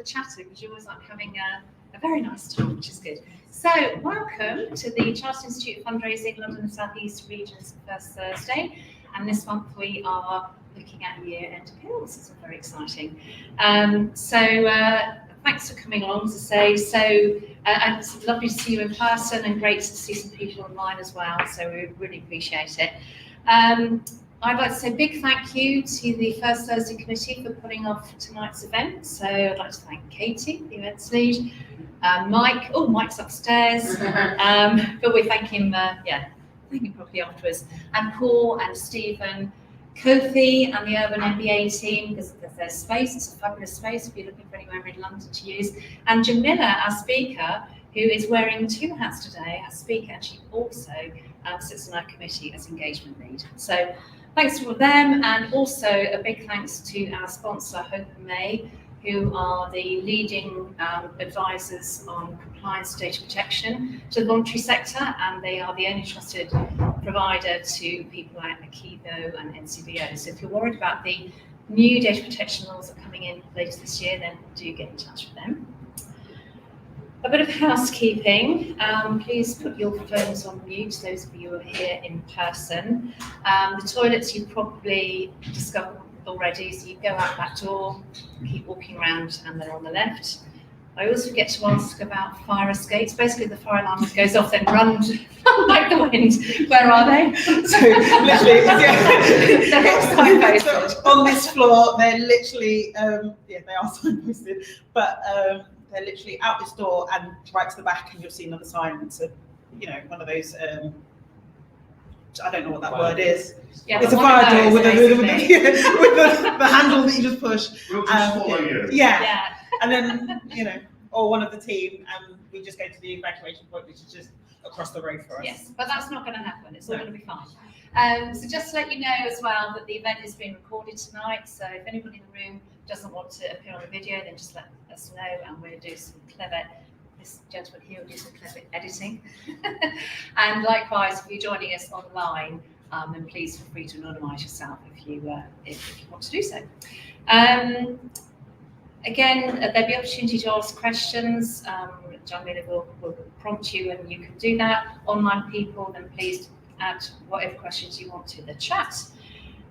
chatting, because you always like having a very nice time, which is good. So, welcome to the Chartered Institute of Fundraising London and South East Region's first Thursday. And this month we are looking at year-end appeals. It's very exciting. Thanks for coming along, as I say. And it's lovely to see you in person and great to see some people online as well. So we really appreciate it. I'd like to say a big thank you to the First Thursday Committee for putting off tonight's event. So I'd like to thank Katie, the events lead, Mike. Oh, Mike's upstairs, but we thank him. Thank him properly afterwards. And Paul and Stephen, Kofi, and the Urban MBA team, because there's space. It's a fabulous space if you're looking for anywhere in London to use. And Jamila, our speaker, who is wearing two hats today, as speaker, and she also sits on our committee as engagement lead. So thanks to all of them, and also a big thanks to our sponsor, Hope and May, who are the leading advisors on compliance data protection to the voluntary sector, and they are the only trusted provider to people like Akivo and NCBO. So if you're worried about the new data protection laws that are coming in later this year, then do get in touch with them. A bit of housekeeping. Please put your phones on mute, those of you who are here in person. The toilets you probably discovered already, so you go out that door, keep walking around, and they're on the left. I always forget to ask about fire escapes. Basically, the fire alarm goes off, then run like the wind. Where are they? So literally, so on this floor, they're literally, they are signposted, but they're literally out this door and right to the back, and you'll see another sign. It's one of those. I don't know what that word is. Yeah, it's a fire door with the handle that you just push. We'll just follow you. Yeah. And then, or one of the team, and we just go to the evacuation point, which is just across the road for us. Yes, but that's not going to happen. It's all going to be fine. So just to let you know as well that the event is being recorded tonight. So if anybody in the room doesn't want to appear on the video, then just let us know, and we'll do some clever. This gentleman here will do some clever editing. And likewise, if you're joining us online, then please feel free to anonymise yourself if you want to do so. Again, there'll be opportunity to ask questions. Jamila will prompt you, and you can do that. Online people, then please add whatever questions you want to the chat.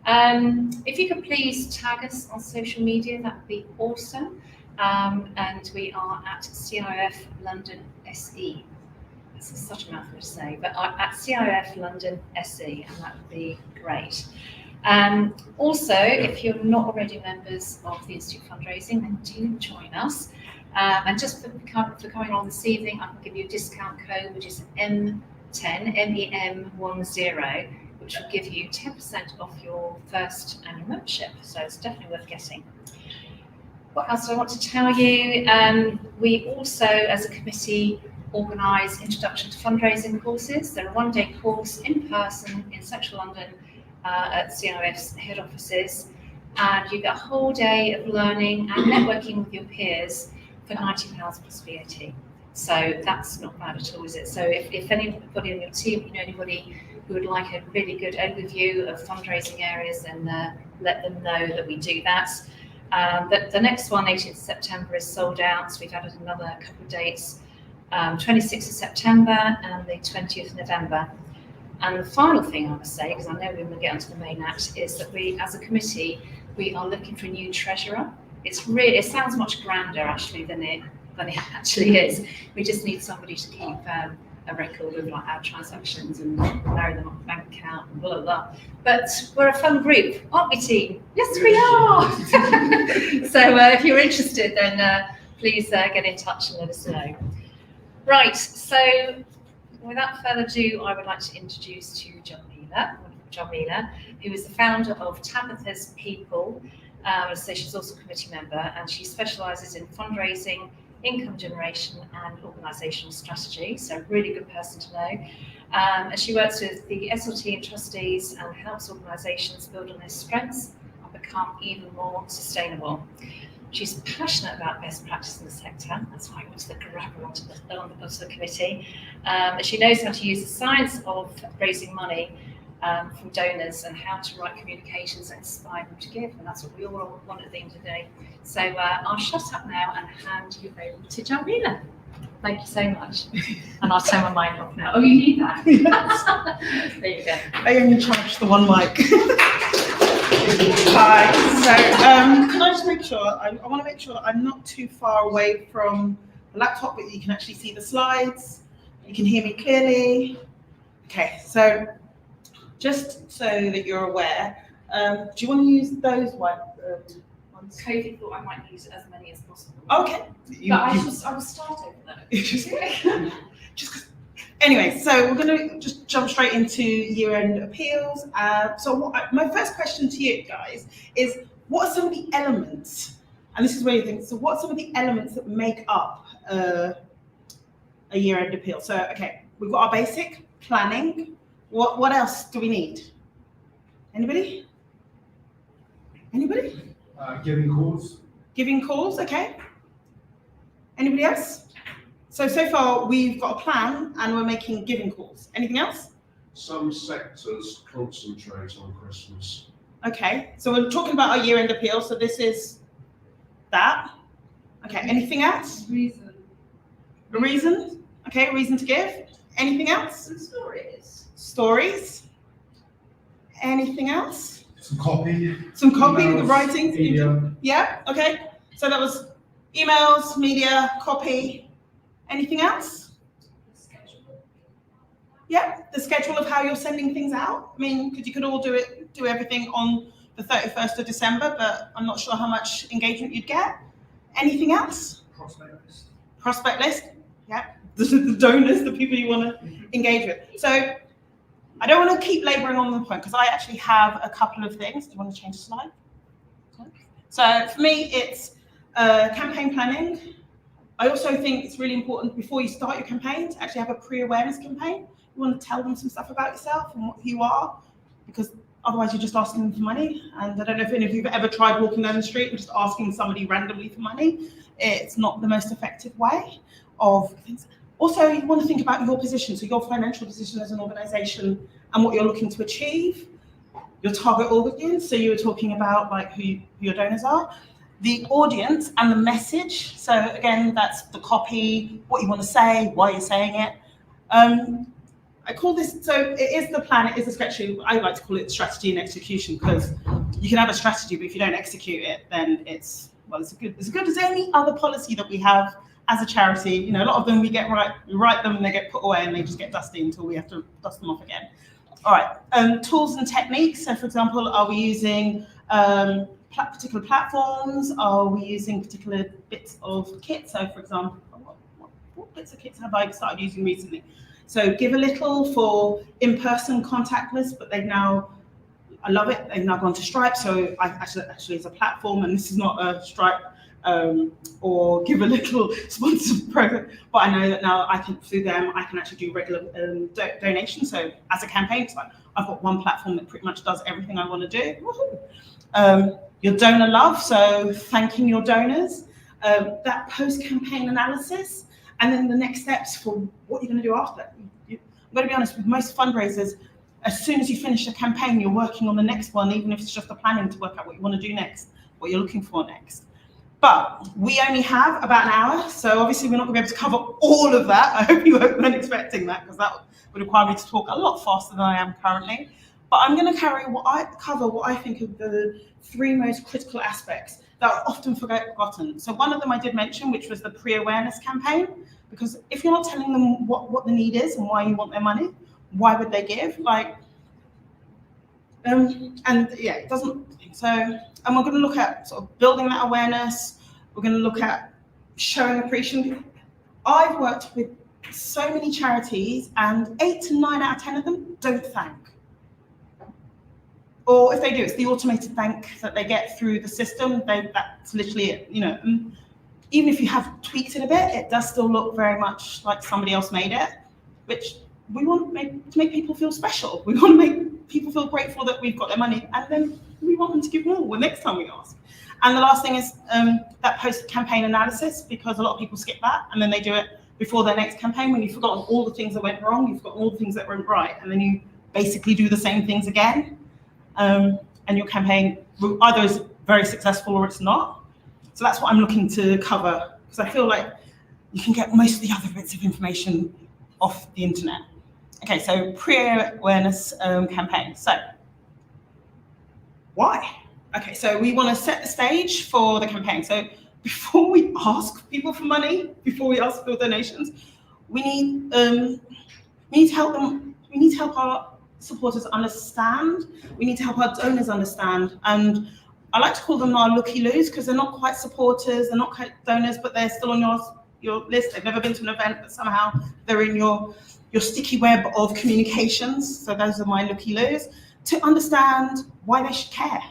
If you could please tag us on social media, that would be awesome. And we are at CIOF London SE. That's such a mouthful to say, but at CIOF London SE, and that would be great. Also, if you're not already members of the Institute of Fundraising, then do join us. And just for coming on this evening, I can give you a discount code, which is M10, MEM10, which will give you 10% off your first annual membership. So it's definitely worth getting. What else do I want to tell you? We also, as a committee, organise Introduction to Fundraising courses. They're a one-day course in person in central London at CIOF's head offices, and you get a whole day of learning and networking with your peers for £90 plus VAT. So that's not bad at all, is it? So if anybody on your team, anybody who would like a really good overview of fundraising areas, then let them know that we do that. The next one, 18th of September, is sold out, so we've added another couple of dates, 26th of September and the 20th of November. And the final thing I must say, because I know we're going to get onto the main act, is that we, as a committee, we are looking for a new treasurer. It sounds much grander actually than it actually is. We just need somebody to keep a record of our transactions and narrow them off the bank account and blah, blah, blah. But we're a fun group, aren't we, team? Yes, we are. So if you're interested, then please get in touch and let us know. Right, so without further ado, I would like to introduce to Jamila, who is the founder of Tabitha's People. So she's also a committee member, and she specialises in fundraising, income generation and organisational strategy, so a really good person to know. And she works with the SLT and trustees and helps organisations build on their strengths and become even more sustainable. She's passionate about best practice in the sector, that's why I wanted to grab her onto the committee. She knows how to use the science of raising money from donors and how to write communications that inspire them to give, and that's what we all want at the end of the day. So I'll shut up now and hand you over to Jamila. Thank you so much. And I'll turn my mic off now. Oh, you need that? Yes. There you go. I only charge the one mic. Hi. So can I just make sure, I want to make sure that I'm not too far away from the laptop, but you can actually see the slides. You can hear me clearly. Okay, so just so that you're aware, do you want to use those white ones? Cody thought I might use as many as possible. Okay. But I will start over though. Anyway, so we're going to just jump straight into year-end appeals. So my first question to you guys is, what are some of the elements, and this is where you think, so what are some of the elements that make up a year-end appeal? So, okay, we've got our basic planning. What else do we need? Anybody? Anybody? Giving calls. Giving calls, okay. Anybody else? So far we've got a plan and we're making giving calls. Anything else? Some sectors concentrate on Christmas. Okay, so we're talking about our year-end appeal, so this is that. Okay, anything else? Reason. A reason? Okay, a reason to give. Anything else? Some stories. Stories. Anything else? Some copy. Some copy, the emails, writing. media. Yeah, okay. So that was emails, media, copy. Anything else? Yeah, the schedule of how you're sending things out. I mean, because you could all do everything on the 31st of December, but I'm not sure how much engagement you'd get. Anything else? Prospect list. Prospect list. Yeah, the donors, the people you want to engage with. So I don't want to keep laboring on the point because I actually have a couple of things. Do you want to change the slide? So for me, it's campaign planning. I also think it's really important before you start your campaign to actually have a pre-awareness campaign. You want to tell them some stuff about yourself and who you are, because otherwise you're just asking them for money. And I don't know if any of you have ever tried walking down the street and just asking somebody randomly for money. It's not the most effective way of things. Also, you want to think about your position, so your financial position as an organisation and what you're looking to achieve, your target audience. So you were talking about like who your donors are, the audience and the message. So again, that's the copy, what you want to say, why you're saying it. I call this, so it is the plan, it is the strategy. I like to call it strategy and execution, because you can have a strategy, but if you don't execute it, then it's as good as any other policy that we have as a charity. You know, a lot of them we write them and they get put away and they just get dusty until we have to dust them off again. All right, tools and techniques. So for example, are we using particular platforms? Are we using particular bits of kit? So for example, what bits of kits have I started using recently? So Give a Little for in-person contactless, but I love it. They've now gone to Stripe. So I actually it's a platform, and this is not a Stripe or Give a Little sponsored program, but I know that now through them, I can actually do regular donations. So as a campaign, it's like I've got one platform that pretty much does everything I want to do. Woohoo! Your donor love, so thanking your donors, that post-campaign analysis, and then the next steps for what you're going to do after. I'm going to be honest, with most fundraisers, as soon as you finish a campaign, you're working on the next one, even if it's just the planning to work out what you want to do next, what you're looking for next. But we only have about an hour, so obviously we're not going to be able to cover all of that. I hope you weren't expecting that, because that would require me to talk a lot faster than I am currently. But I'm going to cover what I think are the three most critical aspects that are often forgotten. So one of them I did mention, which was the pre-awareness campaign, because if you're not telling them what the need is and why you want their money, why would they give? It doesn't. So, and we're going to look at sort of building that awareness. We're going to look at showing appreciation. I've worked with so many charities, and 8 to 9 out of 10 of them don't thank. Or if they do, it's the automated thank that they get through the system. That's literally it. You know, even if you have tweaked it a bit, it does still look very much like somebody else made it, which we want to make people feel special. We want to make people feel grateful that we've got their money, and then we want them to give more the next time we ask. And the last thing is that post-campaign analysis, because a lot of people skip that and then they do it before their next campaign when you've forgotten all the things that went wrong, you've forgotten all the things that went right, and then you basically do the same things again, and your campaign either is very successful or it's not. So that's what I'm looking to cover, because I feel like you can get most of the other bits of information off the internet. Okay, so pre-awareness campaign. So why? Okay, so we want to set the stage for the campaign. So before we ask people for money, before we ask for donations, we need to help them. We need to help our supporters understand. We need to help our donors understand. And I like to call them our looky-loos, because they're not quite supporters, they're not quite donors, but they're still on your list. They've never been to an event, but somehow they're in your sticky web of communications. So those are my looky-loos, to understand why they should care,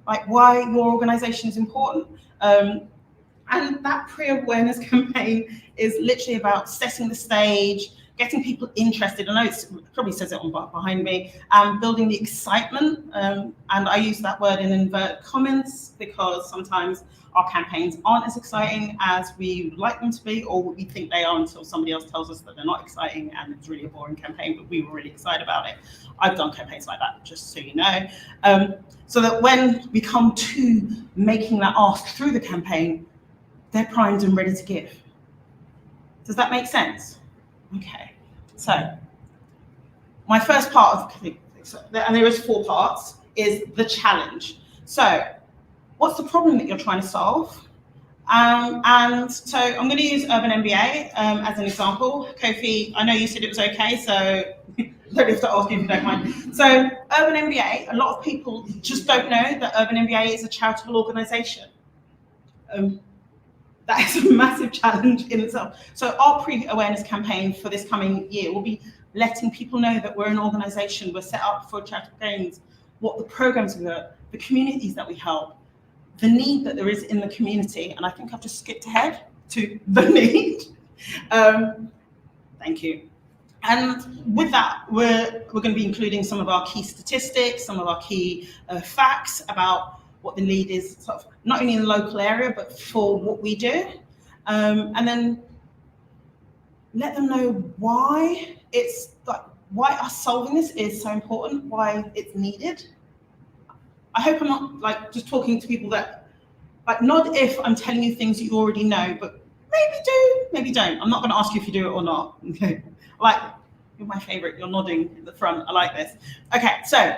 like why your organization is important. And that pre-awareness campaign is literally about setting the stage, getting people interested. I know it probably says it on behind me, building the excitement. And I use that word in inverted commas, because sometimes our campaigns aren't as exciting as we would like them to be, or we think they are, until somebody else tells us that they're not exciting and it's really a boring campaign, but we were really excited about it. I've done campaigns like that, just so you know. So that when we come to making that ask through the campaign, they're primed and ready to give. Does that make sense? Okay, so my first part of, and there is 4 parts, is the challenge. So what's the problem that you're trying to solve? And so I'm going to use Urban MBA as an example. Kofi, I know you said it was okay, so I don't have to ask you if you don't mind. So Urban MBA, a lot of people just don't know that Urban MBA is a charitable organisation. That is a massive challenge in itself. So our pre-awareness campaign for this coming year will be letting people know that we're an organisation, we're set up for charitable gains, what the programs we work, the communities that we help, the need that there is in the community. And I think I've just skipped ahead to the need. Thank you. And with that, we're going to be including some of our key statistics, some of our key facts about what the need is, sort of, not only in the local area, but for what we do. And then let them know why it's like, why us solving this is so important, why it's needed. I hope I'm not like just talking to people that, like, nod if I'm telling you things that you already know, but maybe do, maybe don't. I'm not going to ask you if you do it or not. Okay, like, you're my favorite, you're nodding in the front, I like this. Okay, so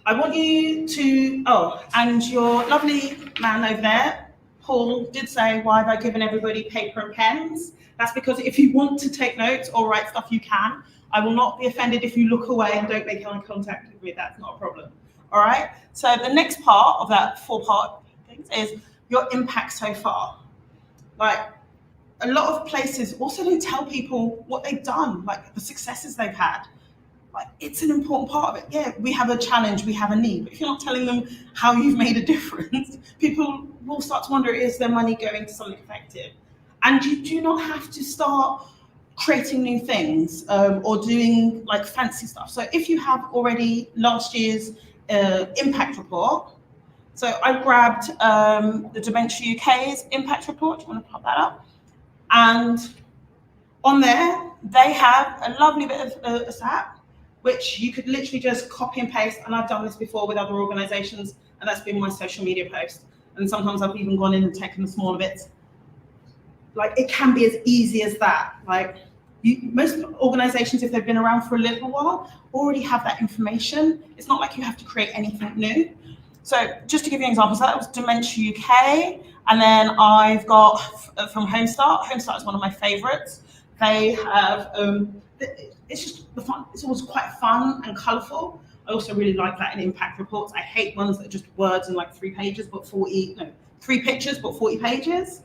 I want you to, oh, and your lovely man over there, Paul, did say, why have I given everybody paper and pens? That's because if you want to take notes or write stuff, you can. I will not be offended if you look away and don't make eye contact with me. That's not a problem. All right. So the next part of that 4-part thing is your impact so far. Like, a lot of places also don't tell people what they've done, like the successes they've had. Like, it's an important part of it. Yeah, we have a challenge, we have a need, but if you're not telling them how you've made a difference, people will start to wonder, is their money going to something effective? And you do not have to start creating new things or doing like fancy stuff. So if you have already last year's impact report, so I grabbed the Dementia UK's impact report. Do you want to pop that up? And on there, they have a lovely bit of a stat, which you could literally just copy and paste. And I've done this before with other organizations, and that's been my social media post. And sometimes I've even gone in and taken the smaller bits. Like, it can be as easy as that. Like, most organizations, if they've been around for a little while, already have that information. It's not like you have to create anything new. So just to give you an example, so that was Dementia UK. And then I've got from Homestart. Homestart is one of my favorites. They have, it's just the fun. It's always quite fun and colourful. I also really like that in impact reports. I hate ones that are just words and like 3 pages, but 3 pictures, but 40 pages.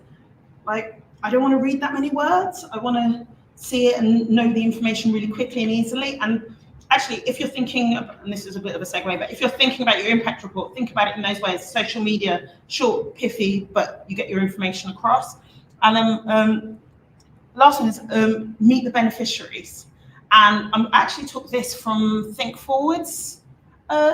Like, I don't want to read that many words. I want to see it and know the information really quickly and easily. And actually, if you're thinking, and this is a bit of a segue, but if you're thinking about your impact report, think about it in those ways. Social media, short, pithy, but you get your information across. And then last one is meet the beneficiaries. And I actually took this from Think Forward's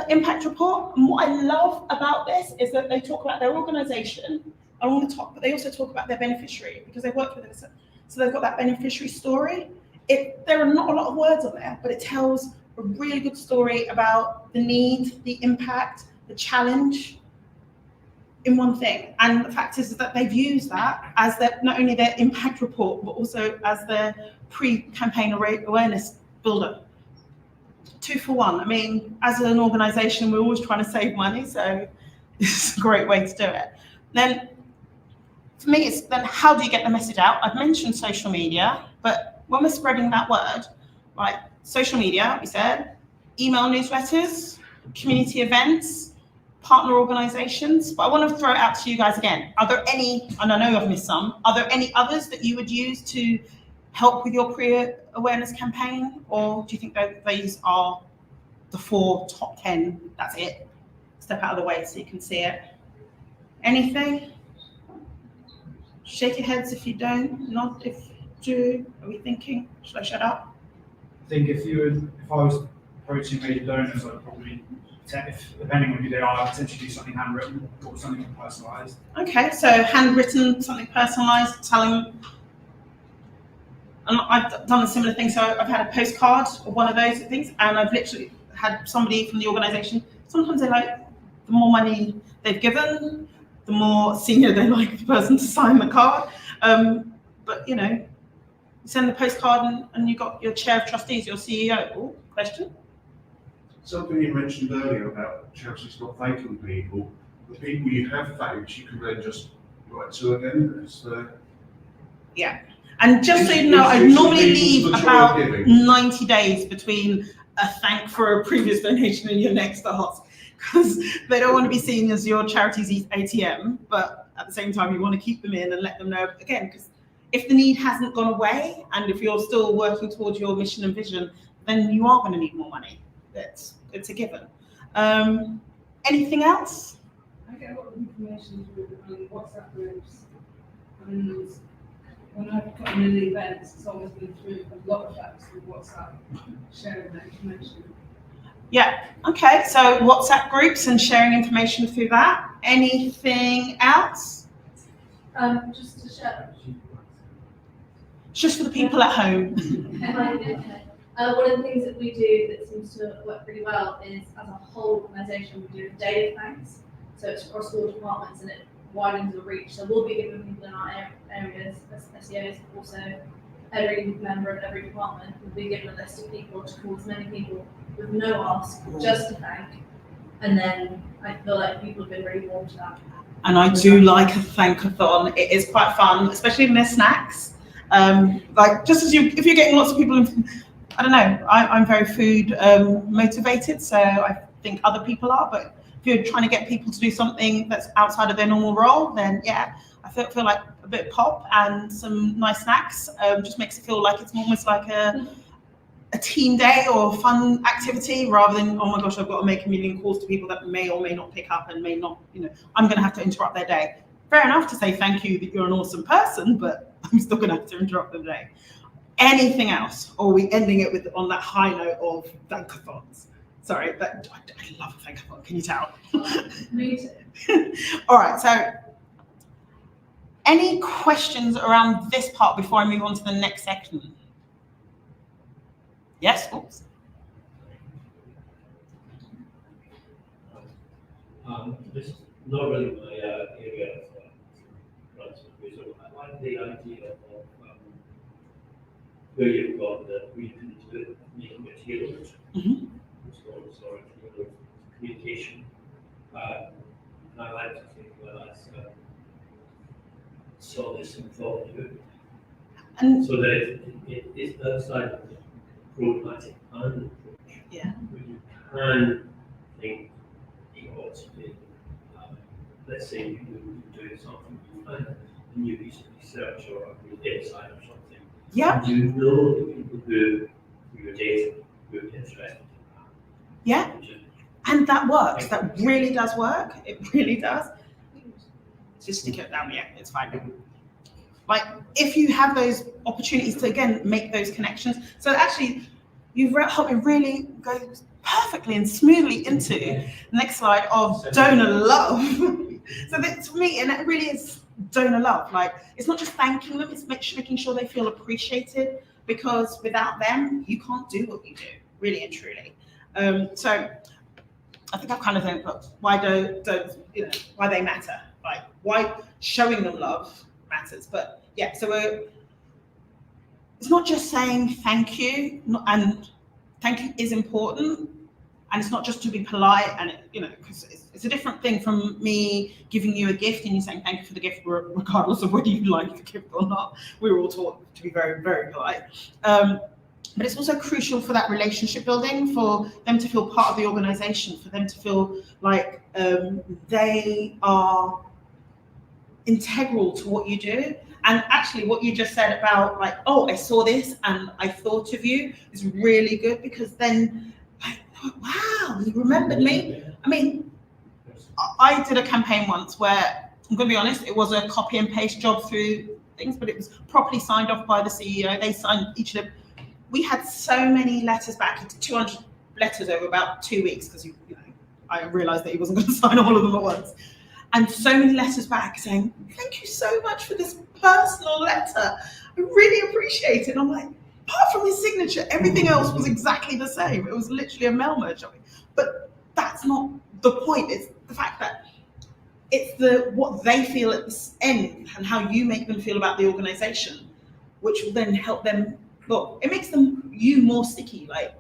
impact report. And what I love about this is that they talk about their organisation on the top, but they also talk about their beneficiary because they work with them. So they've got that beneficiary story. there are not a lot of words on there, but it tells a really good story about the need, the impact, the challenge in one thing. And the fact is that they've used that as not only their impact report, but also as their pre-campaign awareness builder. 2 for 1. I mean, as an organisation, we're always trying to save money, so this is a great way to do it. Then, for me, it's then how do you get the message out? I've mentioned social media, but when we're spreading that word, right, social media, we said, email newsletters, community events, partner organisations, but I want to throw it out to you guys again. Are there any, and I know I've missed some, are there any others that you would use to help with your pre-awareness campaign, or do you think that these are the 4 top 10, that's it? Step out of the way so you can see it. Anything? Shake your heads if you don't, nod if you do. Are we thinking? Should I shut up? I think if I was approaching major donors, I'd probably, depending on who they are, potentially do something handwritten or something personalised. Okay, so handwritten, something personalised, telling. And I've done a similar thing. So I've had a postcard or one of those things, and I've literally had somebody from the organisation. Sometimes they like the more money they've given, the more senior they like the person to sign the card. But you know, you send the postcard and you got your chair of trustees, your CEO. Oh, question? Something you mentioned earlier about charities not thanking people. The people you have thanked, you can then just write to again. Yeah. And just so you know, I normally leave about 90 days between a thank for a previous donation and your next ask, because they don't want to be seen as your charity's ATM, but at the same time, you want to keep them in and let them know, again, because if the need hasn't gone away, and if you're still working towards your mission and vision, then you are going to need more money. It's a given. Anything else? I get a lot of information through WhatsApp groups, and when I've gotten in events, it's always been through a lot of that through WhatsApp, sharing that information. Yeah, okay, so WhatsApp groups and sharing information through that. Anything else? Just to share. Just for the people at home. One of the things that we do that seems to work really well is, as a whole organisation, we do a day of thanks. So it's across all departments and it widens the reach. So we'll be giving people in our areas, SEOs, but also every member of every department will be given a list of people to call as many people with no ask, just to thank. And then I feel like people have been really warm to that. And I do like a thankathon. It is quite fun, especially in their snacks. Like just as if you're getting lots of people, I don't know, I'm very food motivated, so I think other people are, but if you're trying to get people to do something that's outside of their normal role, then yeah, I feel like a bit of pop and some nice snacks just makes it feel like it's almost like a team day or fun activity, rather than, oh my gosh, I've got to make a million calls to people that may or may not pick up and may not, I'm going to have to interrupt their day. Fair enough to say thank you that you're an awesome person, but I'm still going to have to interrupt their day. Anything else? Or are we ending it on that high note of thankathons? Sorry, but I love a thankathon, can you tell? Me too. All right, so any questions around this part before I move on to the next section? Yes? Oops. This is not really my area of so I like the idea of where you've got the where you can do it, making it tailored, so tailored communication. And I like to think when I saw this and thought of it, and so that it is outside of the pragmatic approach. Yeah. Where you can think you ought to be. Let's say you're doing something, you find a new piece of research or a insight or something. Yeah. You know the people who your data who are interested in that. Yeah. And that works. That really does work. It really does. Just stick it down. Yeah, it's fine. Like if you have those opportunities to again make those connections. So actually, you've helped me really go perfectly and smoothly into the next slide of donor love. So that for me, and it really is donor love. Like it's not just thanking them; it's making sure they feel appreciated. because without them, you can't do what you do, really and truly. So I think I've kind of think, look, why why they matter, like why showing them love matters. But yeah, so it's not just saying thank you, and thank you is important, and it's not just to be polite, and because it's a different thing from me giving you a gift and you saying thank you for the gift, regardless of whether you like the gift or not. We were all taught to be very, very polite. But it's also crucial for that relationship building, for them to feel part of the organization, for them to feel like they are integral to what you do. And actually what you just said about like, oh, I saw this and I thought of you is really good, because then like, wow, you remembered me. I mean, I did a campaign once where, I'm going to be honest, it was a copy and paste job through things, but it was properly signed off by the CEO. They signed each of them. We had so many letters back, 200 letters over about 2 weeks, because I realised that he wasn't going to sign all of them at once. And so many letters back saying, thank you so much for this personal letter. I really appreciate it. And I'm like, apart from his signature, everything else was exactly the same. It was literally a mail merge. But that's not the point. It's the fact that it's what they feel at the end and how you make them feel about the organisation, which will then help them. Look, it makes you more sticky. Like,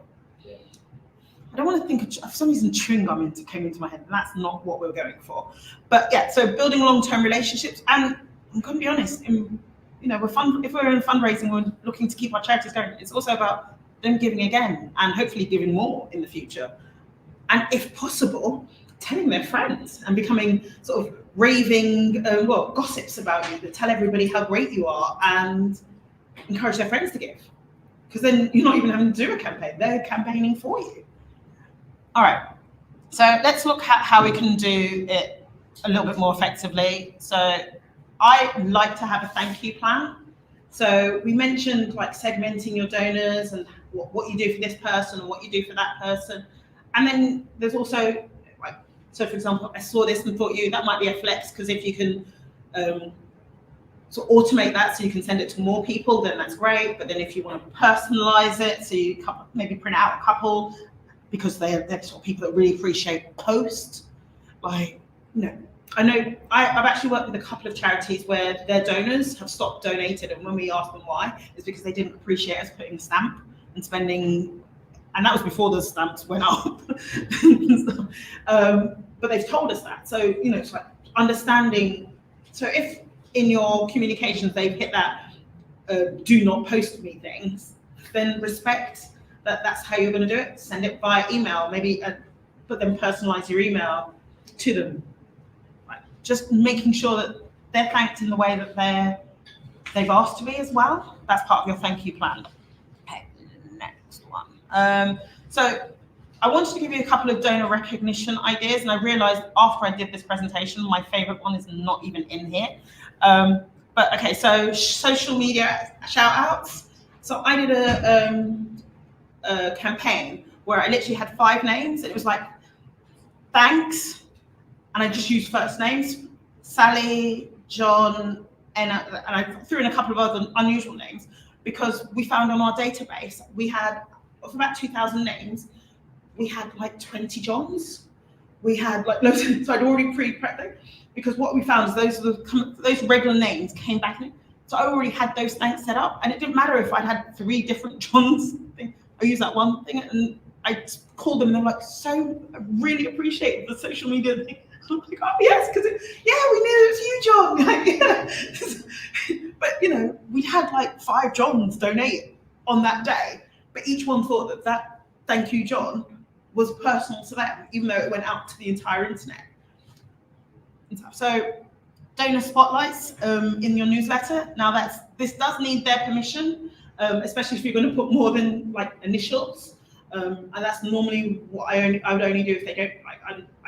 I don't want to think of, for some reason, chewing gum came into my head, and that's not what we're going for. But yeah, so building long-term relationships, and I'm going to be honest, if we're in fundraising, we're looking to keep our charities going, it's also about them giving again, and hopefully giving more in the future. And if possible, telling their friends and becoming sort of raving, gossips about you, that tell everybody how great you are, and encourage their friends to give. Because then you're not even having to do a campaign, they're campaigning for you. All right, so let's look at how we can do it a little bit more effectively. So I like to have a thank you plan. So we mentioned like segmenting your donors and what you do for this person and what you do for that person. And then there's also, so for example, I saw this and thought that might be a flex, because if you can sort of automate that so you can send it to more people, then that's great. But then if you want to personalize it, so you maybe print out a couple, because they're the sort of people that really appreciate post. I know I've actually worked with a couple of charities where their donors have stopped donating, and when we asked them why, it's because they didn't appreciate us putting a stamp and spending, and that was before the stamps went up. But they've told us that. So it's like understanding. So if in your communications they've hit that do not post me things, then respect that's how you're going to do it. Send it via email, maybe but then personalize your email to them. Just making sure that they're thanked in the way that they've asked to be as well. That's part of your thank you plan. Okay, next one. So I wanted to give you a couple of donor recognition ideas, and I realized after I did this presentation, my favorite one is not even in here. But okay, so social media shout outs. So I did a campaign where I literally had 5 names. It was like, thanks, and I just used first names, Sally, John, and I threw in a couple of other unusual names, because we found on our database, we had, of about 2,000 names, we had like 20 Johns. We had like loads of, so I'd already pre-prepped them, because what we found is those regular names came back in. So I already had those thanks set up, and it didn't matter if I'd had 3 different Johns. I used that one thing, and I called them, and they're like, so I really appreciate the social media thing. I'm like, oh yes, because we knew it was you, John. But we had like 5 Johns donate on that day, but each one thought that thank you, John, was personal to them, even though it went out to the entire internet. So donor spotlights in your newsletter. Now this does need their permission, especially if you're going to put more than like initials. And that's normally what I would only do if they don't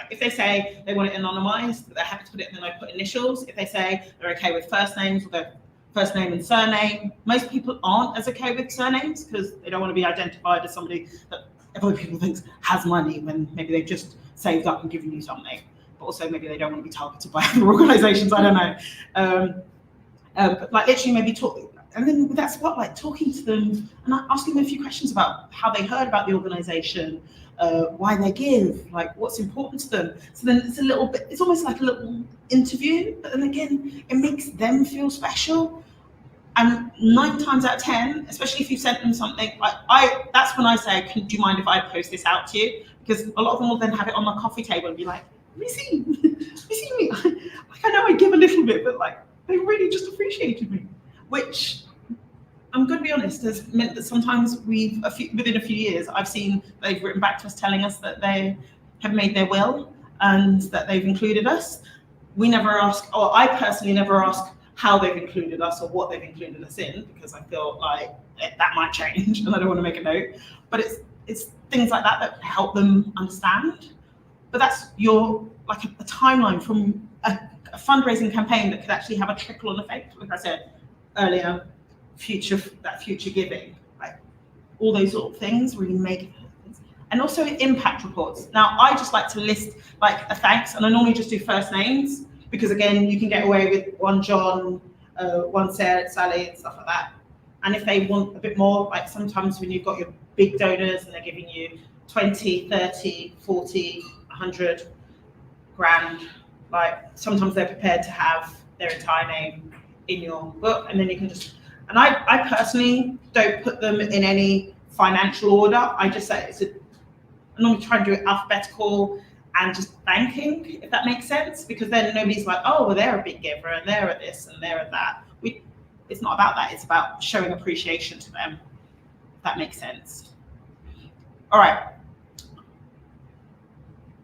if they say they want it anonymized, they're happy to put it, and then I put initials. If they say they're okay with first names, or their first name and surname. Most people aren't as okay with surnames, because they don't want to be identified as somebody that other people think has money, when maybe they've just saved up and given you something. But also maybe they don't want to be targeted by other organizations, I don't know. But like literally maybe and then with that spotlight, talking to them and asking them a few questions about how they heard about the organisation, why they give, like what's important to them. So then it's a little bit, it's almost like a little interview, but then again, it makes them feel special. And 9 times out of 10, especially if you sent them something, that's when I say, do you mind if I post this out to you? Because a lot of them will then have it on my coffee table and be like, have you seen me? Like, I know I give a little bit, but like, they really just appreciated me. Which, I'm going to be honest, has meant that sometimes within a few years, I've seen they've written back to us telling us that they have made their will and that they've included us. We never ask, or I personally never ask how they've included us or what they've included us in, because I feel like that might change and I don't want to make a note. But it's things like that help them understand. But that's like a timeline from a fundraising campaign that could actually have a trickle-on effect. Like I said earlier, future giving, like all those sort of things really make it. And also impact reports. Now, I just like to list like a thanks, and I normally just do first names, because again, you can get away with one John, one Sarah, Sally, and stuff like that. And if they want a bit more, like sometimes when you've got your big donors and they're giving you 20, 30, 40, 100 grand, like sometimes they're prepared to have their entire name in your book, and then you can just, and I personally don't put them in any financial order. I just say I normally try and do it alphabetical and just thanking, if that makes sense, because then nobody's like, oh, well, they're a big giver and they're at this and they're at that. It's not about that. It's about showing appreciation to them, if that makes sense. All right.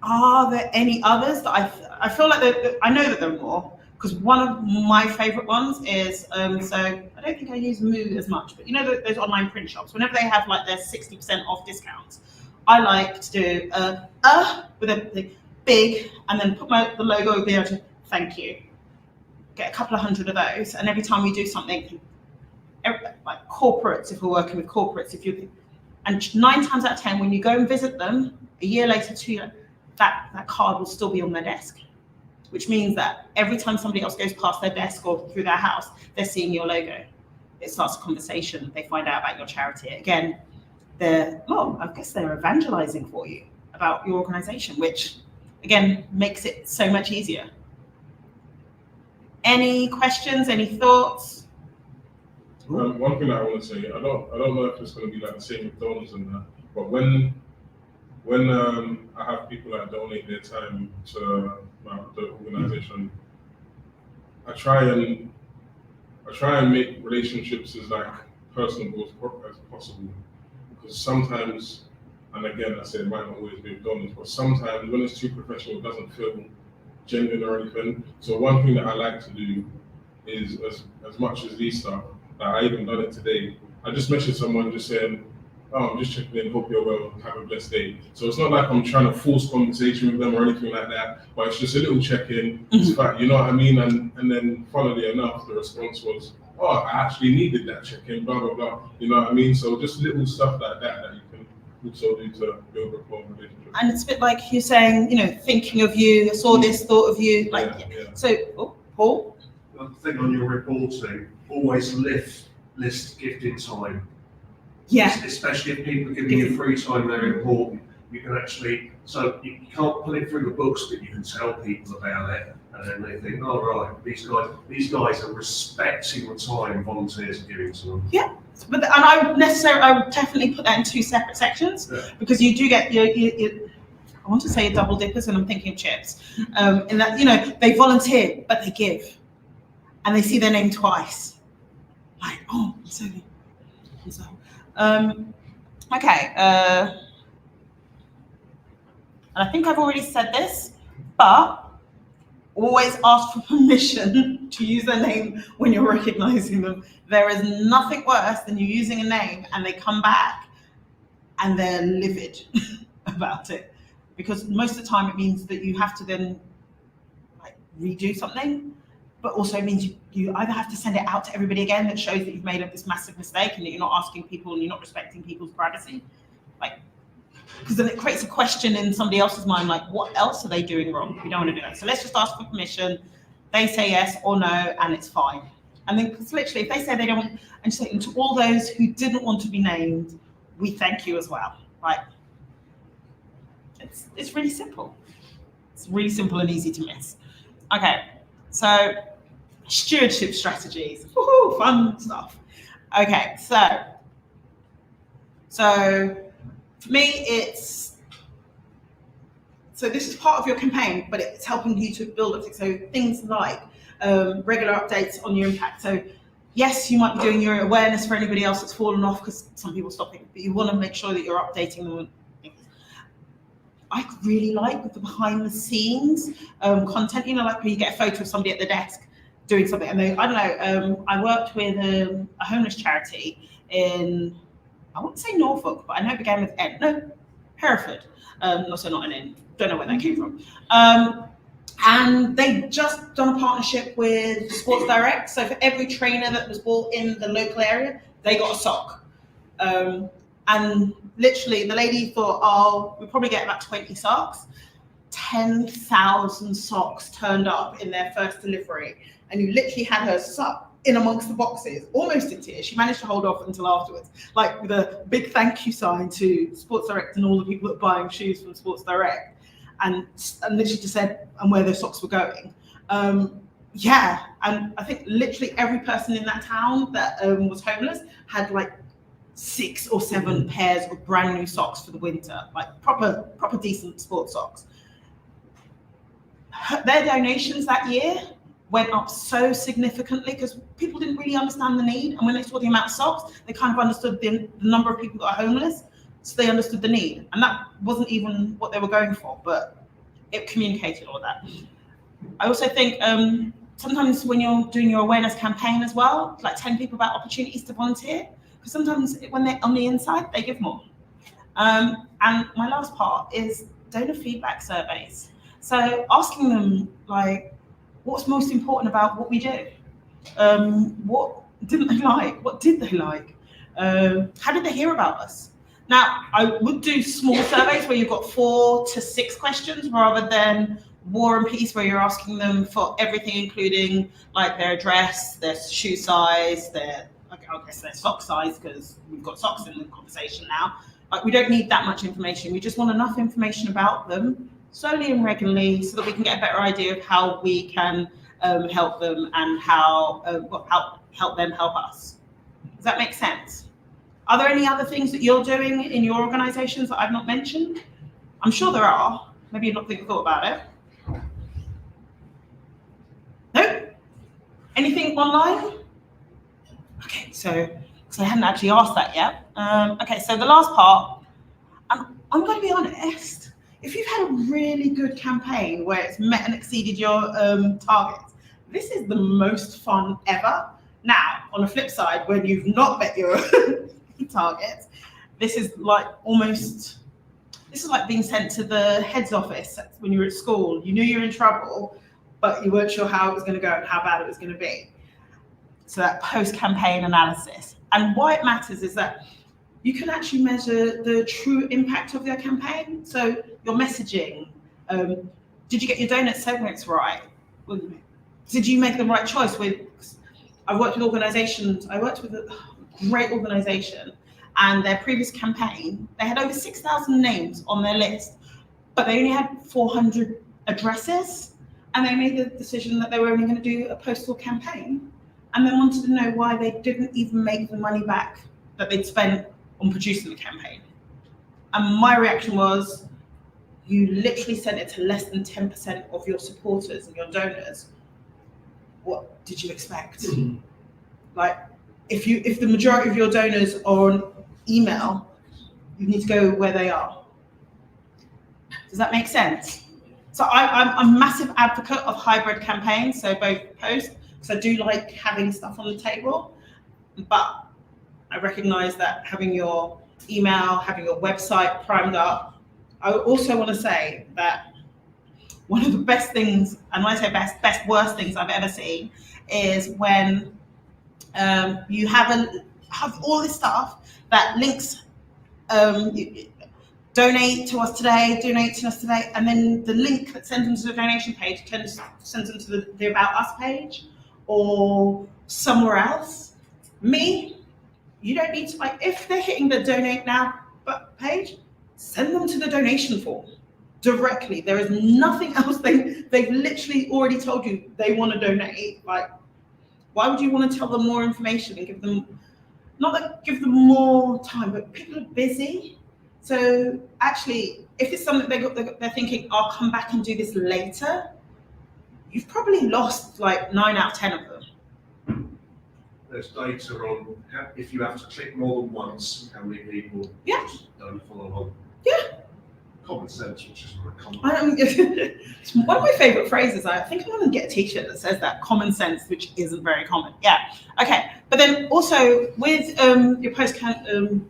Are there any others that I feel like I know that there are more, because one of my favorite ones is, so I don't think I use Moo as much, but you know those online print shops, whenever they have like their 60% off discounts, I like to do with a big, and then put the logo over there to thank you. Get a couple of hundred of those, and every time we do something, like corporates, if we're working with corporates, and 9 times out of 10, when you go and visit them, a year later, 2 years, that card will still be on their desk, which means that every time somebody else goes past their desk or through their house, they're seeing your logo. It starts a conversation. They find out about your charity. Again, I guess they're evangelizing for you about your organization, which again makes it so much easier. Any questions? Any thoughts? One thing that I want to say, I don't know if it's going to be like the same with donors and that, but when I have people that donate their time to the organization, I try and make relationships as like personable as possible. Because sometimes, and again, I say it might not always be with donors, but sometimes when it's too professional, it doesn't feel genuine or anything. So one thing that I like to do is, as much as these stuff, I even done it today, I just message someone just saying, oh, I'm just checking in, hope you're well, have a blessed day. So it's not like I'm trying to force conversation with them or anything like that, but it's just a little check-in, it's fact, you know what I mean? And then funnily enough, the response was, oh, I actually needed that check-in, blah, blah, blah, you know what I mean? So just little stuff like that you can also do to build rapport and relationship. And it's a bit like you're saying, thinking of you, I saw this, thought of you, So, Paul? The thing on your reporting, always list gifting time. Yeah. Especially if people are giving you free time, they're important. You can actually, so you can't put it through the books, but you can tell people about it, and then they think, oh right, these guys are respecting the time volunteers are giving to them. Yeah, but I would definitely put that in 2 separate sections, because you do get your I want to say double dippers, and I'm thinking of chips, in that they volunteer but they give, and they see their name twice, like so. Okay, and I think I've already said this, but always ask for permission to use their name when you're recognizing them. There is nothing worse than you using a name and they come back and they're livid about it, because most of the time it means that you have to then redo something, but also it means you either have to send it out to everybody again, that shows that you've made this massive mistake and that you're not asking people and you're not respecting people's privacy. Because then it creates a question in somebody else's mind, like, what else are they doing wrong? We don't want to do that. So let's just ask for permission. They say yes or no, and it's fine. And then, because literally, if they say they don't, and just say to all those who didn't want to be named, we thank you as well. Like, it's really simple. It's really simple and easy to miss. Okay, so stewardship strategies, woohoo, fun stuff. Okay, so for me, so this is part of your campaign, but it's helping you to build up. So things like regular updates on your impact. So yes, you might be doing your awareness for anybody else that's fallen off because some people stop it, but you want to make sure that you're updating them. I really like the behind the scenes content, like where you get a photo of somebody at the desk doing something. And I don't know, I worked with a homeless charity in, I wouldn't say Norfolk, but I know it began with N. No, Hereford. Also not an N. Don't know where that came from. And they just done a partnership with Sports Direct. So for every trainer that was bought in the local area, they got a sock. And literally the lady thought, oh, we'll probably get about 20 socks. 10,000 socks turned up in their first delivery. And you literally had her sock in amongst the boxes, almost in tears. She managed to hold off until afterwards, like with a big thank you sign to Sports Direct and all the people that are buying shoes from Sports Direct. And literally just said, and where those socks were going. Yeah, and I think literally every person in that town that was homeless had like 6 or 7 pairs of brand new socks for the winter, like proper decent sports socks. Their donations that year went up so significantly because people didn't really understand the need, and when they saw the amount of socks, they kind of understood the number of people that are homeless, so they understood the need, and that wasn't even what they were going for, but it communicated all that. I also think sometimes when you're doing your awareness campaign as well, like telling people about opportunities to volunteer, because sometimes when they're on the inside, they give more. And my last part is donor feedback surveys. So asking them, like, what's most important about what we do? What didn't they like? What did they like? How did they hear about us? Now, I would do small surveys where you've got 4 to 6 questions rather than War and Peace where you're asking them for everything, including like their address, their shoe size, their sock size, because we've got socks in the conversation now. Like, we don't need that much information. We just want enough information about them slowly and regularly so that we can get a better idea of how we can help them and how help them help us. Does that make sense? Are there any other things that you're doing in your organizations that I've not mentioned? I'm sure there are. Maybe you've not thought about it. No? Anything online? Okay, so I hadn't actually asked that yet. Okay, so the last part, I'm going to be honest. If you've had a really good campaign where it's met and exceeded your targets, this is the most fun ever. Now, on the flip side, when you've not met your targets, this is like being sent to the head's office when you were at school. You knew you were in trouble, but you weren't sure how it was going to go and how bad it was going to be. So that post-campaign analysis. And why it matters is that you can actually measure the true impact of your campaign. So your messaging, did you get your donut segments right? Did you make the right choice? I've worked with organizations, I worked with a great organization, and their previous campaign, they had over 6,000 names on their list, but they only had 400 addresses, and they made the decision that they were only going to do a postal campaign, and they wanted to know why they didn't even make the money back that they'd spent on producing the campaign. And my reaction was, you literally sent it to less than 10% of your supporters and your donors. What did you expect? Mm-hmm. Like, if the majority of your donors are on email, you need to go where they are. Does that make sense? So I'm a massive advocate of hybrid campaigns, so both post, because I do like having stuff on the table, but I recognize that having your email, having your website primed up. I also want to say that one of the best things, and when I say best, worst things I've ever seen is when you have all this stuff that links, donate to us today, and then the link that sends them to the donation page sends them to the About Us page, or somewhere else. Me, you don't need to, like, if they're hitting the donate now page, send them to the donation form directly. There is nothing else. They've literally already told you they want to donate. Like, why would you want to tell them more information and give them, not that give them more time, but people are busy. So actually, if it's something they're thinking, I'll come back and do this later, you've probably lost like 9 out of 10 of them. There's data on if you have to click more than once, how many people just don't follow on. Yeah. Common sense, which is very common. It's one of my favorite phrases. I think I'm going to get a t-shirt that says that, common sense, which isn't very common. Yeah. Okay. But then also with your post-campaign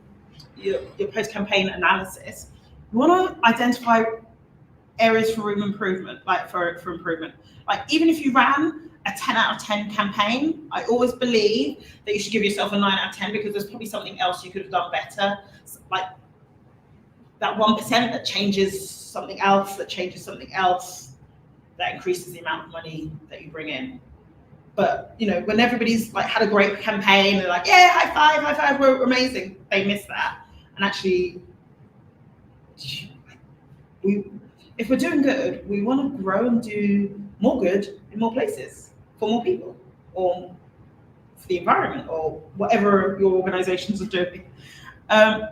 analysis, you want to identify areas for room improvement, like for improvement. Like even if you ran a 10 out of 10 campaign, I always believe that you should give yourself a 9 out of 10 because there's probably something else you could have done better. Like that 1% that changes something else, that increases the amount of money that you bring in. But you know, when everybody's like had a great campaign, they're like, yeah, high five, we're amazing. They miss that. And actually, if we're doing good, we want to grow and do more good in more places for more people, or for the environment, or whatever your organizations are doing. And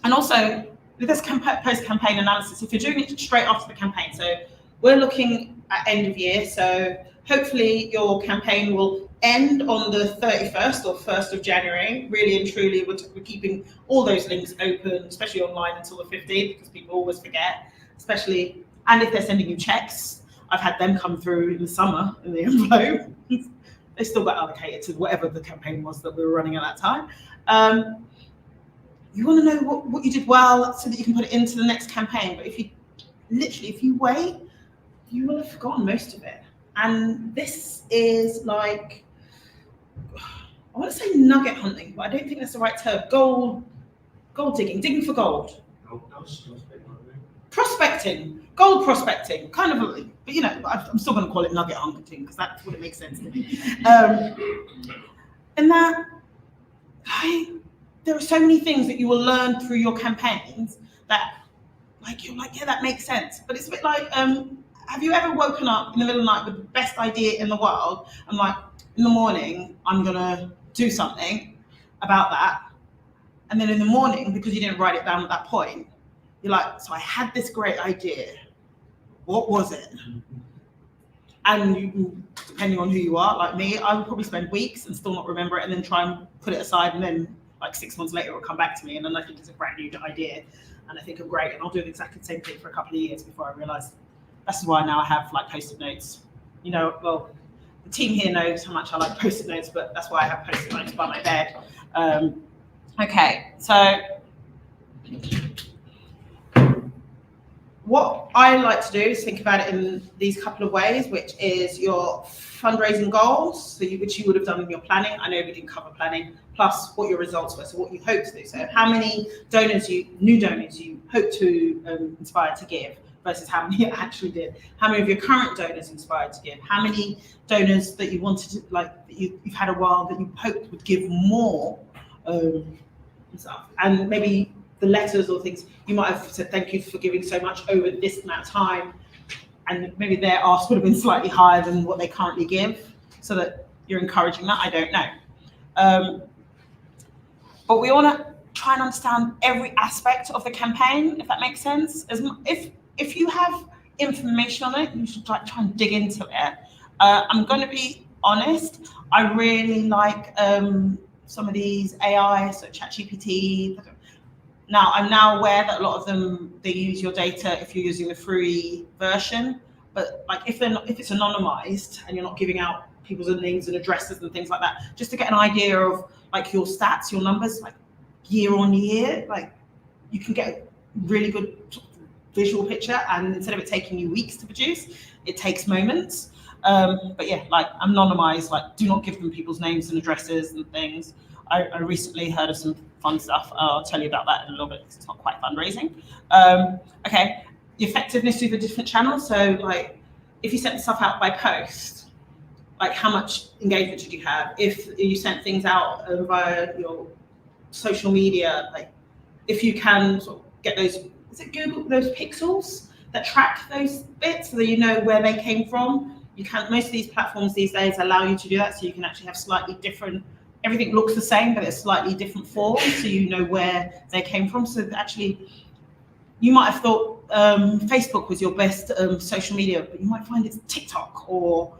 also, with this post-campaign analysis, if you're doing it straight after the campaign, so we're looking at end of year, so hopefully your campaign will end on the 31st or 1st of January. Really and truly, we're keeping all those links open, especially online, until the 15th, because people always forget, especially, and if they're sending you checks, I've had them come through in the summer in the envelope. They still got allocated to whatever the campaign was that we were running at that time. You want to know what you did well so that you can put it into the next campaign. But if you wait, you will have forgotten most of it. And this is like, I want to say nugget hunting, but I don't think that's the right term. Gold digging for gold. Prospecting, gold prospecting, kind of, but you know, I'm still going to call it nugget hunting because that's what it makes sense to me. And that, there are so many things that you will learn through your campaigns that, like, you're like, yeah, that makes sense. But it's a bit like, have you ever woken up in the middle of the night with the best idea in the world? And like, in the morning, I'm going to do something about that. And then in the morning, because you didn't write it down at that point, you're like, so I had this great idea. What was it? And you, depending on who you are, like me, I would probably spend weeks and still not remember it, and then try and put it aside, and then like 6 months later, it'll come back to me, and then I think it's a brand new idea, and I think I'm great, and I'll do exactly the same thing for a couple of years before I realise. That's why now I have like post-it notes. You know, well, the team here knows how much I like post-it notes, but that's why I have post-it notes by my bed. Okay, so what I like to do is think about it in these couple of ways, which is your fundraising goals, which you would have done in your planning. I know we didn't cover planning, plus what your results were, so what you hope to do. So how many new donors you hope to inspire to give versus how many you actually did. How many of your current donors inspired to give? How many donors that you wanted to, like, you've had a while that you hoped would give more and stuff. And maybe the letters or things, you might have said thank you for giving so much over this amount of time, and maybe their ask would have been slightly higher than what they currently give, so that you're encouraging that. I don't know. But we want to try and understand every aspect of the campaign, if that makes sense. If you have information on it, you should try and dig into it. I'm going to be honest, I really like some of these AI, so ChatGPT. Now, I'm now aware that a lot of them, they use your data if you're using the free version, but like if it's anonymized and you're not giving out people's names and addresses and things like that, just to get an idea of like your stats, your numbers, like year on year, like you can get a really good visual picture, and instead of it taking you weeks to produce, it takes moments. But yeah, like anonymized, like do not give them people's names and addresses and things. I recently heard of some fun stuff. I'll tell you about that in a little bit because it's not quite fundraising. Okay, the effectiveness of the different channels. So like if you send stuff out by post, Like how much engagement did you have? If you sent things out via your social media, like if you can sort of get those, is it Google, those pixels that track those bits so that you know where they came from? You can, most of these platforms these days allow you to do that, so you can actually have slightly different, everything looks the same, but it's slightly different forms, so you know where they came from. So actually, you might have thought Facebook was your best social media, but you might find it's TikTok or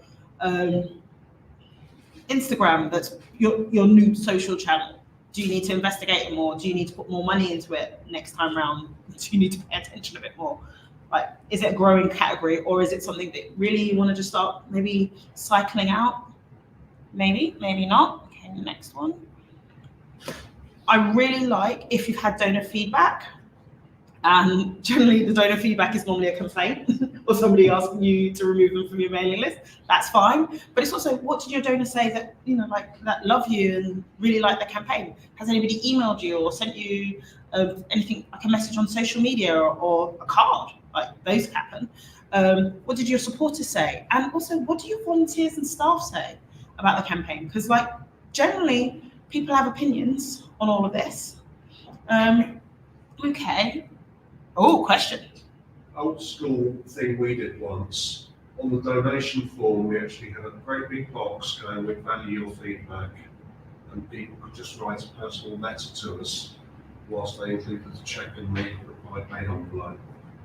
Instagram that's your new social channel. Do you need to investigate it more? Do you need to put more money into it next time round? Do you need to pay attention a bit more? Like, is it a growing category, or is it something that really you want to just start maybe cycling out? Maybe, maybe not. Okay, next one. I really like if you've had donor feedback, and generally the donor feedback is normally a complaint or somebody asking you to remove them from your mailing list. That's fine, but it's also, what did your donor say that, you know, like that love you and really like the campaign? Has anybody emailed you or sent you anything like a message on social media or a card? Like those happen. What did your supporters say? And also, what do your volunteers and staff say about the campaign? Because like generally people have opinions on all of this. Okay. Oh, question. Old school thing we did once, on the donation form, we actually had a very big box going with value your feedback, and people could just write a personal letter to us whilst they included the check in the reply paid envelope.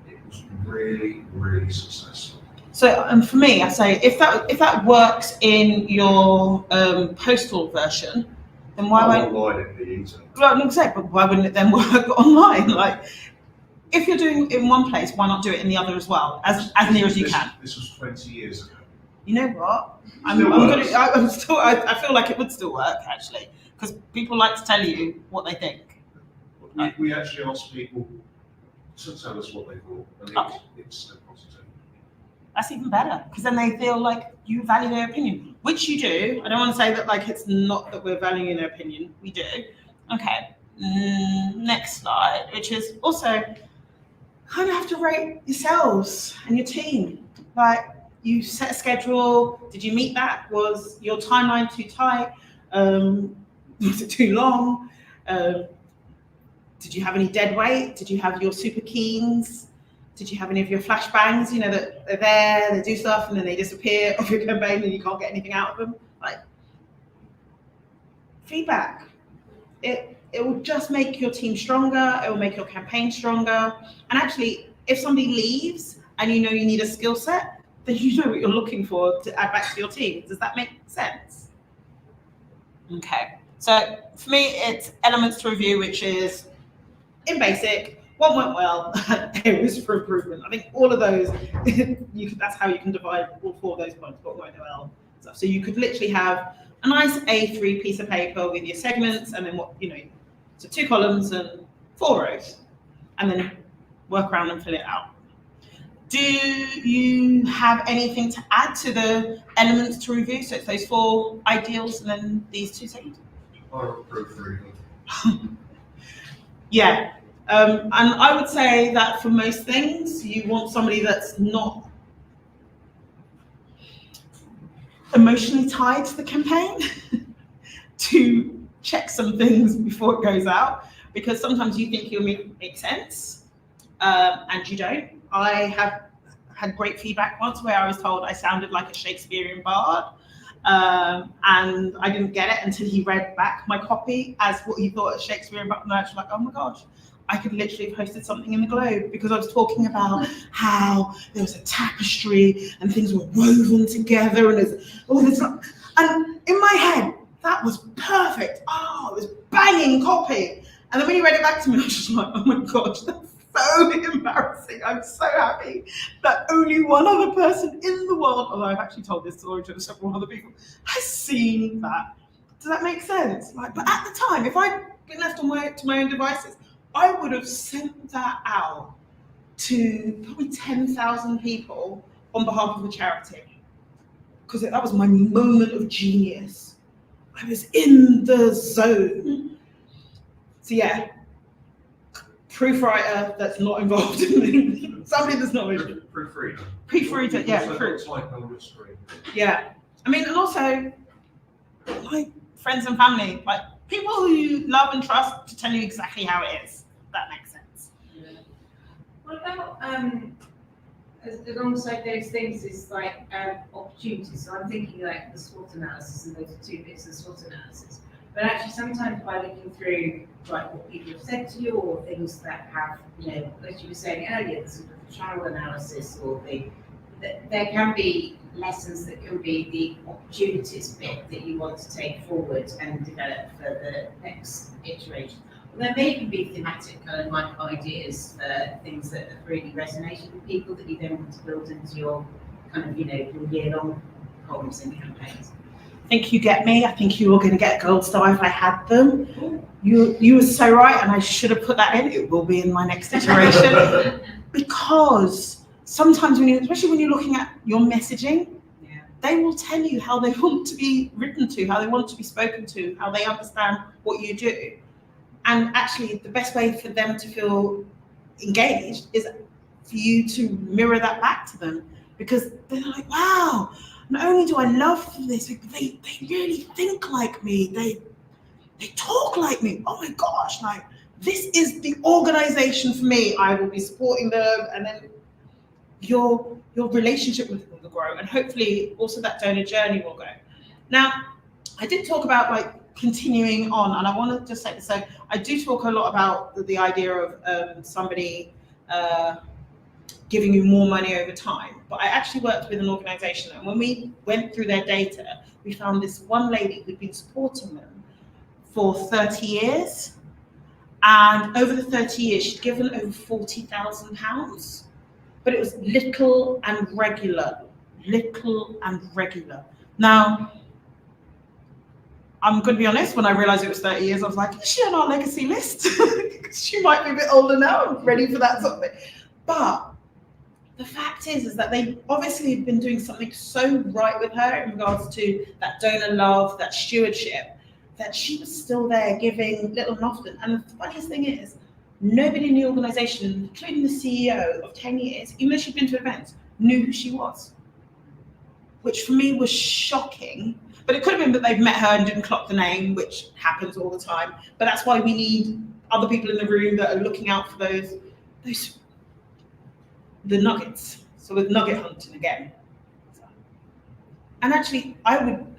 It was really, really successful. So for me, I say if that works in your postal version, then why won't online it'd be easier? Well, I'm saying, but why wouldn't it then work online? Like, if you're doing it in one place, why not do it in the other as well, as near as you can? This was 20 years ago. You know what? I feel like it would still work actually, because people like to tell you what they think. We actually asked people to tell us what they thought, and it's still positive. That's even better, because then they feel like you value their opinion, which you do. I don't want to say that like it's not that we're valuing their opinion. We do. Okay. Next slide, which is also kind of have to rate yourselves and your team. Like, you set a schedule. Did you meet that? Was your timeline too tight? Was it too long? Did you have any dead weight? Did you have your super keens? Did you have any of your flashbangs? You know, that they're there, they do stuff, and then they disappear off your campaign and you can't get anything out of them? Like, feedback. It will just make your team stronger. It will make your campaign stronger. And actually, if somebody leaves and you know you need a skill set, then you know what you're looking for to add back to your team. Does that make sense? Okay. So for me, it's elements to review, which is in basic, what went well, areas for improvement. I think all of those, that's how you can divide all four of those points, what went well. So you could literally have a nice A3 piece of paper with your segments, and then so 2 columns and 4 rows, and then work around and fill it out. Do you have anything to add to the elements to review? So it's those 4 ideals and then these 2 segments? Or proofreading. Yeah, and I would say that for most things, you want somebody that's not emotionally tied to the campaign to check some things before it goes out, because sometimes you think you'll make sense and you don't. I have had great feedback once where I was told I sounded like a Shakespearean bard, and I didn't get it until he read back my copy as what he thought of Shakespearean bard, and I was like, oh my gosh, I could literally have posted something in the Globe, because I was talking about how there was a tapestry and things were woven together and there's all this, and in my head, that was perfect. Oh, it was banging copy. And then when he read it back to me, I was just like, oh my gosh, that's so embarrassing. I'm so happy that only one other person in the world, although I've actually told this story to several other people, has seen that. Does that make sense? Like, but at the time, if I'd been left to my own devices, I would have sent that out to probably 10,000 people on behalf of the charity, because that was my moment of genius. I was in the zone. So yeah, proofwriter that's not involved in somebody that's not involved. Proofreader. Proofreader, yeah. It's like on the screen. Yeah. I mean, and also, like, friends and family, like, people who you love and trust to tell you exactly how it is. That makes sense. What about alongside those things is like opportunities? So I'm thinking like the SWOT analysis, and those are two bits of SWOT analysis. But actually, sometimes by looking through like what people have said to you, or things that have, as you were saying earlier, the sort of channel analysis, or there can be lessons that can be the opportunities bit that you want to take forward and develop for the next iteration. There may even be thematic kind of like ideas, things that have really resonated with people that you then want to build into your kind of, your year-long problems and campaigns. I think you get me. I think you were going to get a gold star if I had them. You were so right, and I should have put that in. It will be in my next iteration. Because sometimes especially when you're looking at your messaging, they will tell you how they want to be written to, how they want to be spoken to, how they understand what you do. And actually, the best way for them to feel engaged is for you to mirror that back to them, because they're like, wow, not only do I love this, but they really think like me. They talk like me. Oh my gosh, like, this is the organization for me. I will be supporting them, and then your relationship with them will grow, and hopefully also that donor journey will go. Now, I did talk about like continuing on, and I want to just say this. So I do talk a lot about the idea of somebody giving you more money over time, but I actually worked with an organization, and when we went through their data, we found this one lady who'd been supporting them for 30 years, and over the 30 years she'd given over £40,000, but it was little and regular. Now, I'm going to be honest, when I realized it was 30 years, I was like, is she on our legacy list? She might be a bit older now, ready for that sort of thing. But the fact is that they obviously have been doing something so right with her in regards to that donor love, that stewardship, that she was still there giving little and often. And the funniest thing is, nobody in the organization, including the CEO of 10 years, even though she'd been to events, knew who she was, which for me was shocking. But it could have been that they've met her and didn't clock the name, which happens all the time. But that's why we need other people in the room that are looking out for the nuggets. So with nugget hunting again. And actually,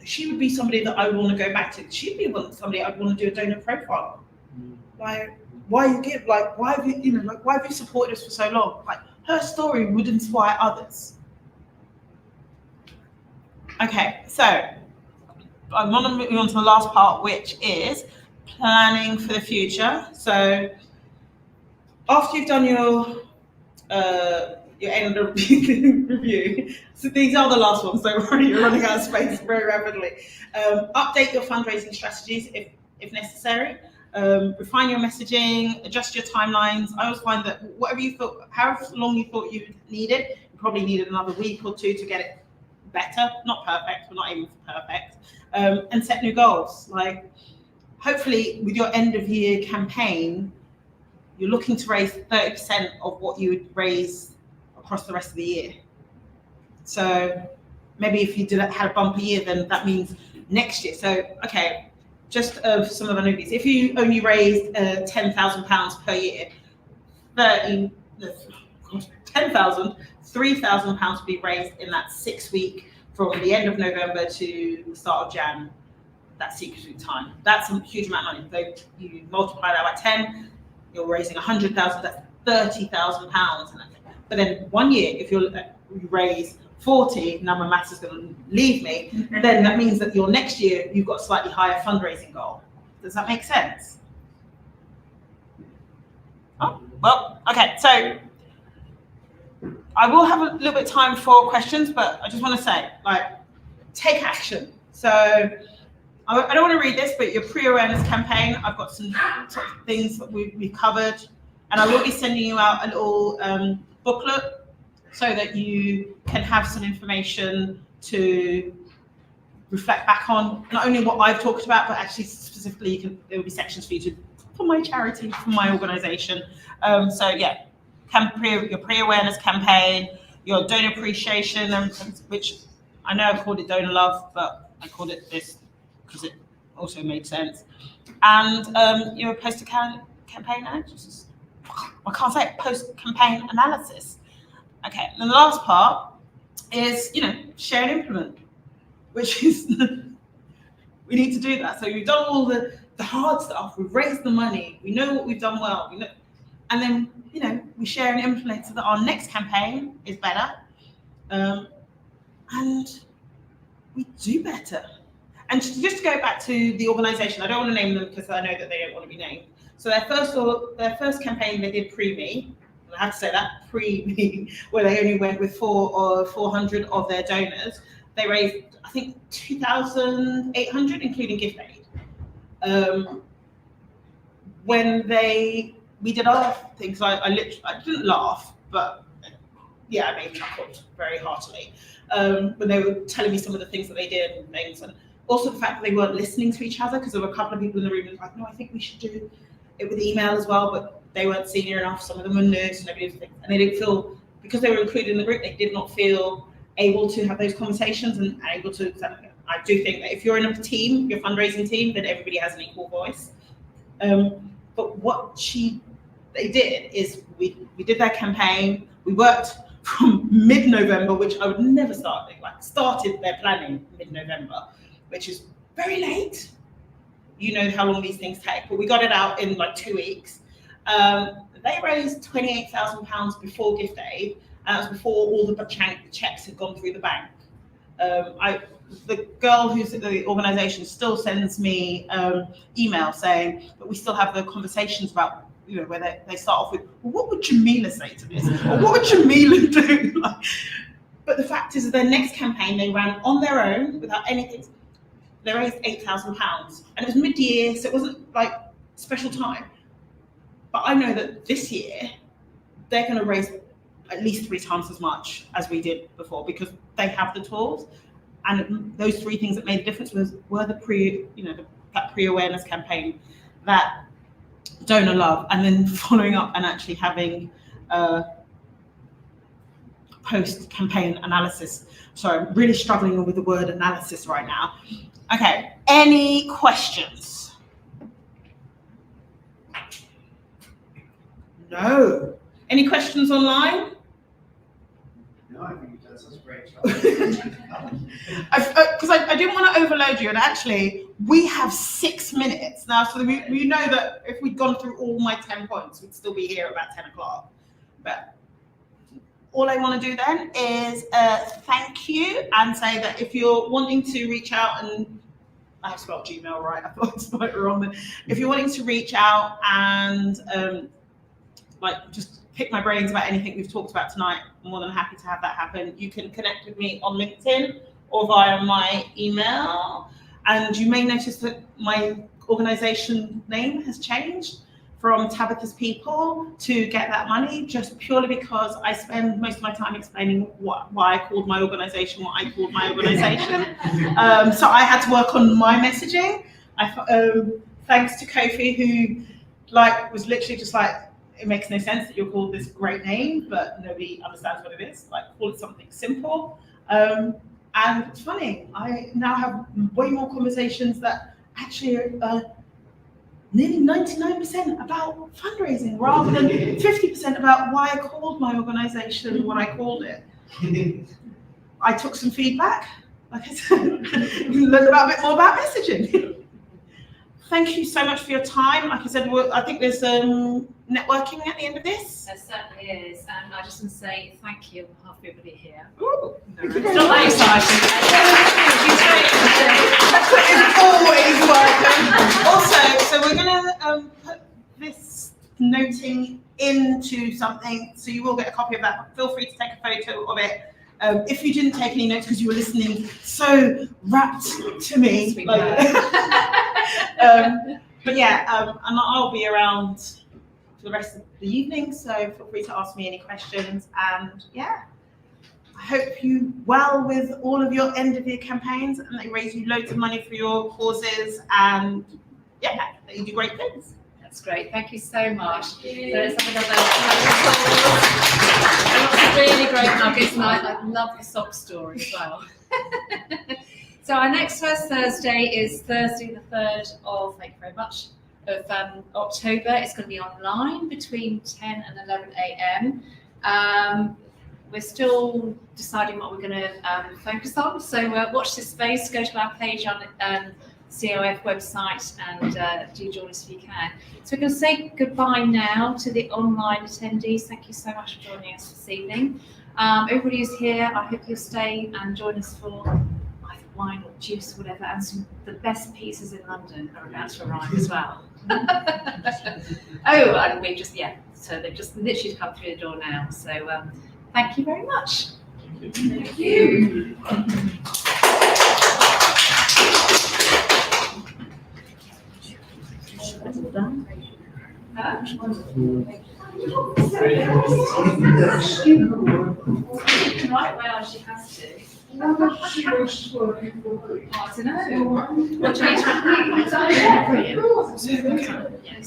she would be somebody that I would want to go back to. She'd be somebody I'd want to do a donor profile. Like, why you give? Like, why have you supported us for so long? Like, her story would inspire others. Okay, so I want to move on to the last part, which is planning for the future. So after you've done your end of review, so these are the last ones, don't worry, you're running out of space very rapidly. Update your fundraising strategies if necessary. Refine your messaging, adjust your timelines. I always find that however long you thought you needed, you probably needed another week or two to get it better. Not perfect, we're not aiming for perfect. And set new goals. Like, hopefully with your end of year campaign, you're looking to raise 30% of what you would raise across the rest of the year. So maybe if you had a bumper year, then that means next year. So, okay, just of some of the newbies, if you only raised £10,000 per year, £3,000 to be raised in that 6 week from the end of November to the start of Jan, that 6 week time. That's a huge amount of money. So you multiply that by 10, you're raising 100,000, that's £30,000. But then 1 year, if you raise 40, number maths is going to leave me, then that means that your next year, you've got a slightly higher fundraising goal. Does that make sense? Oh, well, okay, so I will have a little bit of time for questions, but I just want to say, like, take action. So I don't want to read this, but your pre-awareness campaign, I've got some sort of things that we've covered, and I will be sending you out a little booklet so that you can have some information to reflect back on, not only what I've talked about, but actually specifically there will be sections for you for my charity, for my organization. So yeah, your pre-awareness campaign, your donor appreciation, which I know I called it Donor Love, but I called it this because it also made sense. And you're a post-campaign analysis. I can't say it, post-campaign analysis. Okay, and the last part is, share and implement, which is, we need to do that. So we've done all the hard stuff, we've raised the money, we know what we've done well, and then, we share and implement so that our next campaign is better, and we do better. And just to go back to the organisation, I don't want to name them because I know that they don't want to be named. So their first campaign they did pre-me, and I have to say that, pre-me, where they only went with 400 of their donors. They raised, I think, 2,800, including gift aid. When we did our thing, so I didn't laugh, but yeah, I made chuckled very heartily when they were telling me some of the things that they did and things, and also the fact that they weren't listening to each other, because there were a couple of people in the room who were like, no, I think we should do it with email as well, but they weren't senior enough. Some of them were nerds and everything, and they didn't feel, because they were included in the group, they did not feel able to have those conversations and able to. I do think that if you're in a team, your fundraising team, then everybody has an equal voice. But what they did is we did their campaign. We worked from mid-November, which I would never start. Started their planning mid-November, which is very late. You know how long these things take, but we got it out in 2 weeks. They raised £28,000 before gift aid, and that was before all the checks had gone through the bank. The girl who's at the organisation still sends me email saying that we still have the conversations about, where they start off with, well, what would Jamila say to this? Or what would Jamila do? But the fact is, their next campaign they ran on their own without anything. They raised £8,000, and it was mid-year, so it wasn't special time. But I know that this year they're going to raise at least 3 times as much as we did before, because they have the tools. And those 3 things that made a difference were the that pre-awareness campaign, that Donor Love, and then following up and actually having post-campaign analysis. So I'm really struggling with the word analysis right now. Okay, any questions? No. Any questions online? No, I think you've done such a great job. Because I didn't want to overload you, and actually we have 6 minutes now, so we know that if we'd gone through all my 10 points, we'd still be here at about 10 o'clock. But all I want to do then is thank you and say that if you're wanting to reach out, and I have spelled Gmail right, I thought I spelled it wrong, but if you're wanting to reach out and just pick my brains about anything we've talked about tonight, I'm more than happy to have that happen. You can connect with me on LinkedIn or via my email. And you may notice that my organisation name has changed from Tabitha's People to Get That Money, just purely because I spend most of my time explaining why I called my organisation what I called my organisation. So I had to work on my messaging. Thanks to Kofi, who was literally just it makes no sense that you're called this great name, but nobody understands what it is. Call it something simple. And it's funny, I now have way more conversations that actually are nearly 99% about fundraising, rather than 50% about why I called my organisation what I called it. I took some feedback, like I said, learned a bit more about messaging. Thank you so much for your time. Like I said, I think there's networking at the end of this. There certainly is, and I just want to say thank you on behalf of everybody here. Ooh, It's not that exciting. It's always welcome. Also, so we're going to put this noting into something, so you will get a copy of that. Feel free to take a photo of it. If you didn't take any notes because you were listening so rapt to me, but yeah, and I'll be around for the rest of the evening, so feel free to ask me any questions. And yeah, I hope you well with all of your end of year campaigns, and they raise you loads of money for your causes, and yeah, that you do great things. That's great. Thank you so much. Thank you. So let's have another really great nuggets, and I love the sob story as well. So our next first Thursday is Thursday the 3rd of, thank you very much, of October. It's going to be online between 10 and 11 a.m. We're still deciding what we're going to focus on. So watch this space, go to our page on CIOF website and do join us if you can. So we're going to say goodbye now to the online attendees. Thank you so much for joining us this evening. Everybody who's here, I hope you'll stay and join us for either wine or juice or whatever, and the best pizzas in London are about to arrive as well. Oh, and we just, so they've just literally come through the door now. So thank you very much. Thank you. Right, well, she has to. She was working for free. I don't know. What do you need to do? Yes.